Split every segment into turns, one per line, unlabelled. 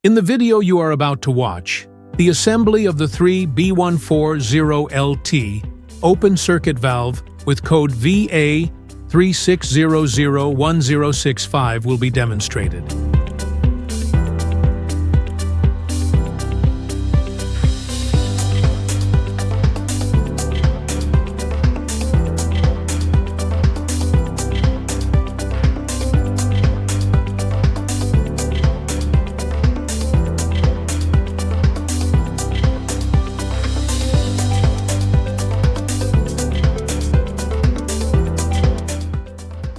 In the video you are about to watch, the assembly of the 3B140LT open circuit valve with code VA36001065 will be demonstrated.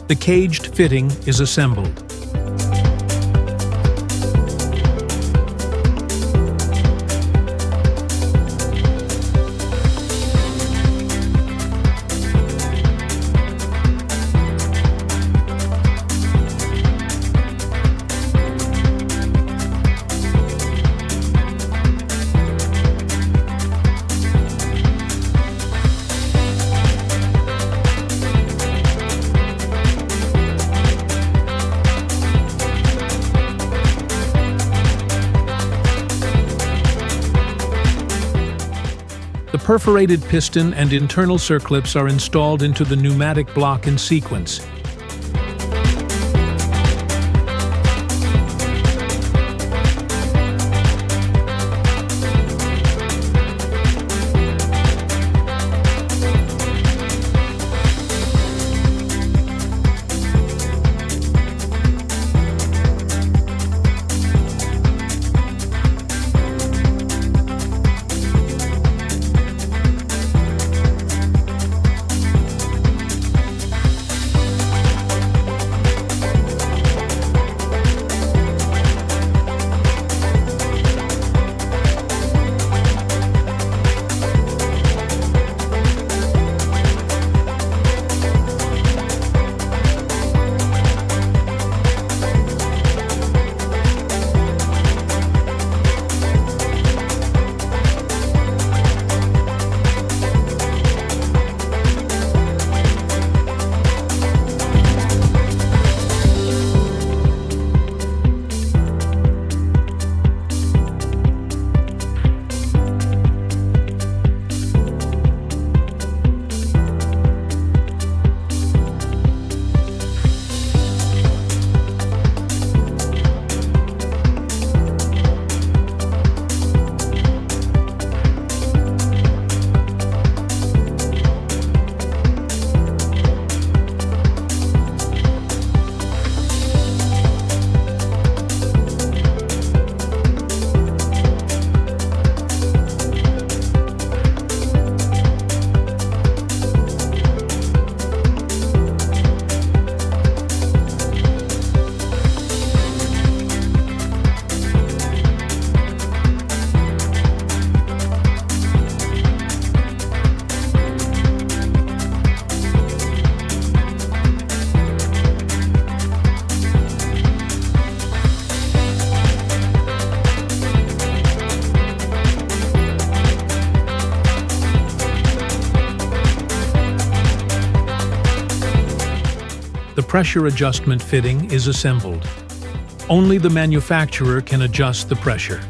The caged fitting is assembled. The perforated piston and internal circlips are installed into the pneumatic block in sequence. The pressure adjustment fitting is assembled. Only the manufacturer can adjust the pressure.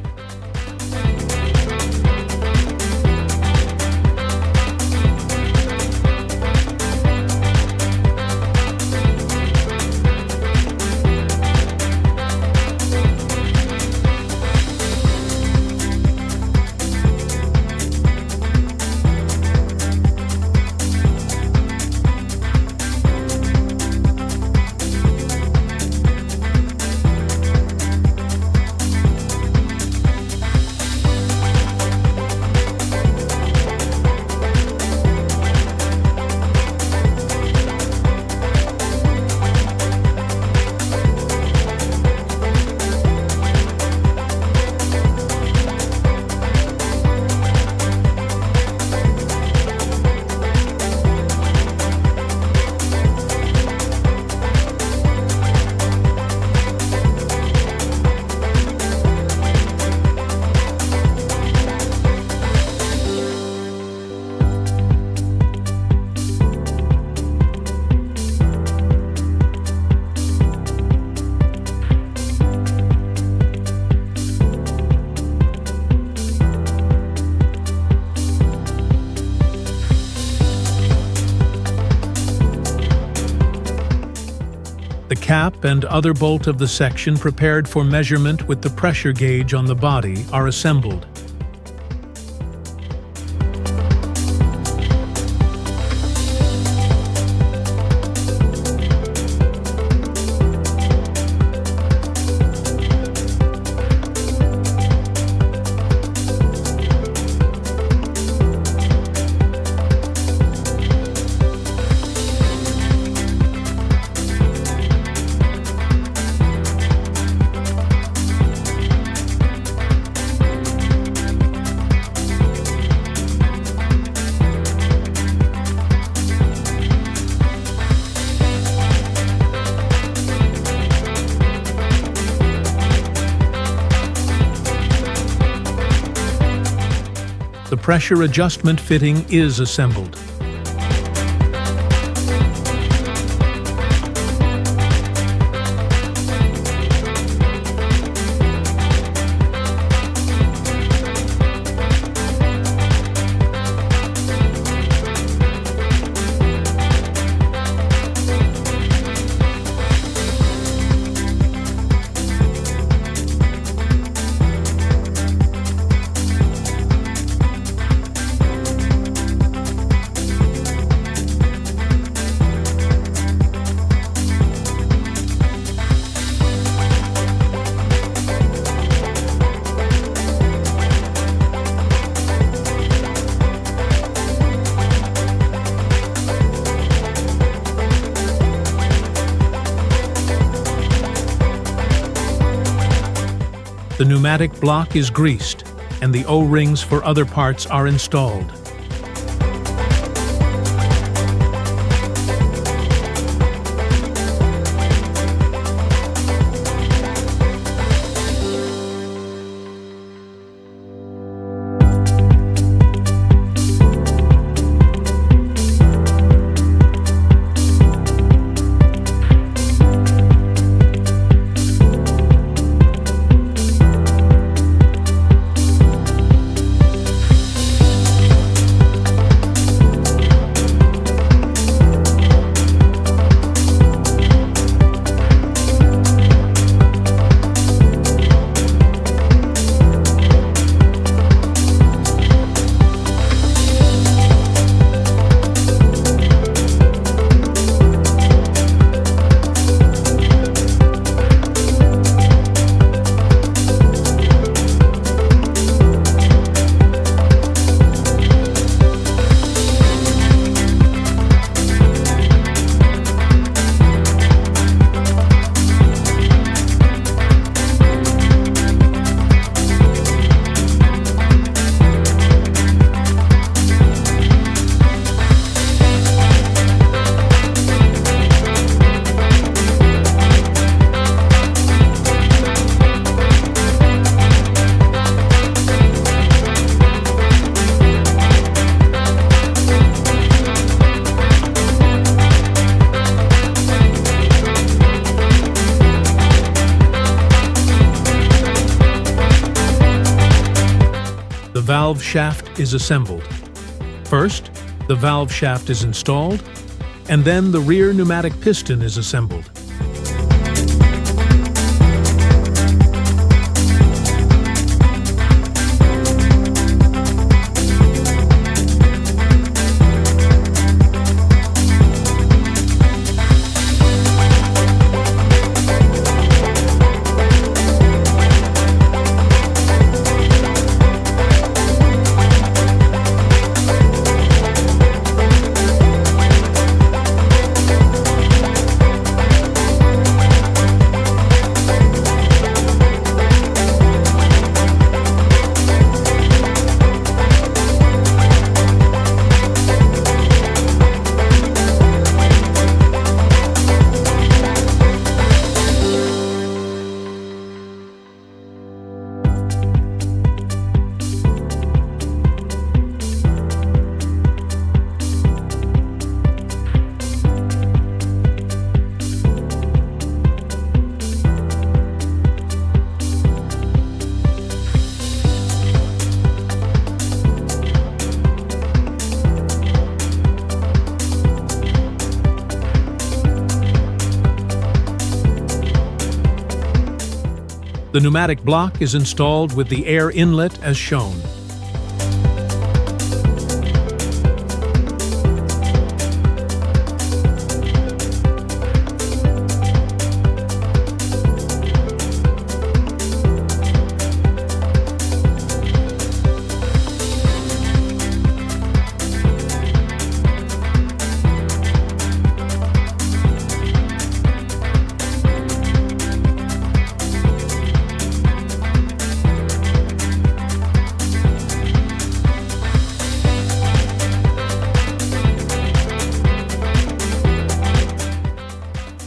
cap and other bolt of the section prepared for measurement with the pressure gauge on the body are assembled. The pressure adjustment fitting is assembled. The pneumatic block is greased, and the O-rings for other parts are installed. The valve shaft is assembled. First, the valve shaft is installed, and then the rear pneumatic piston is assembled. The pneumatic block is installed with the air inlet as shown.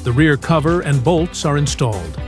The rear cover and bolts are installed.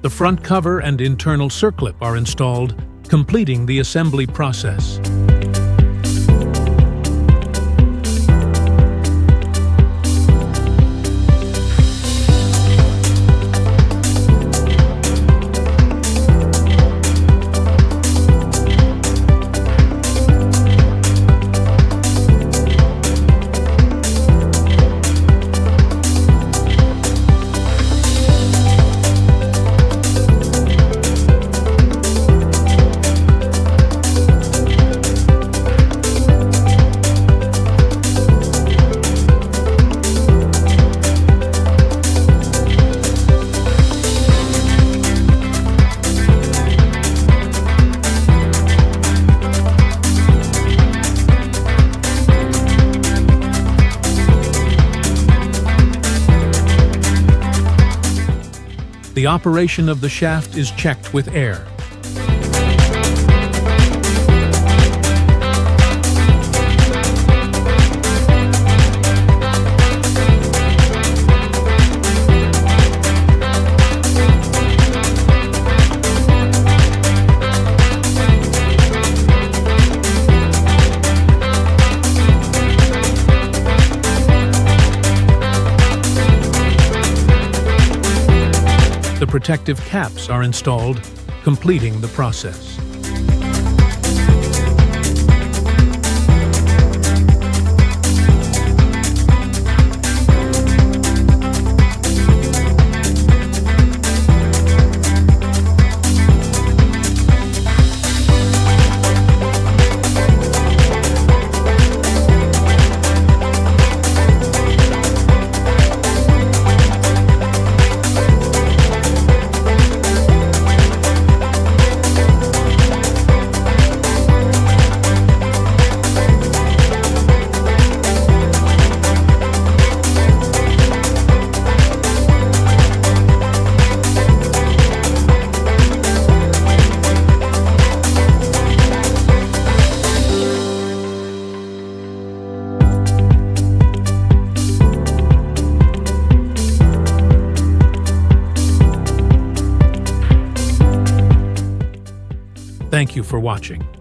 The front cover and internal circlip are installed, completing the assembly process. The operation of the shaft is checked with air. The protective caps are installed, completing the process. Thank you for watching.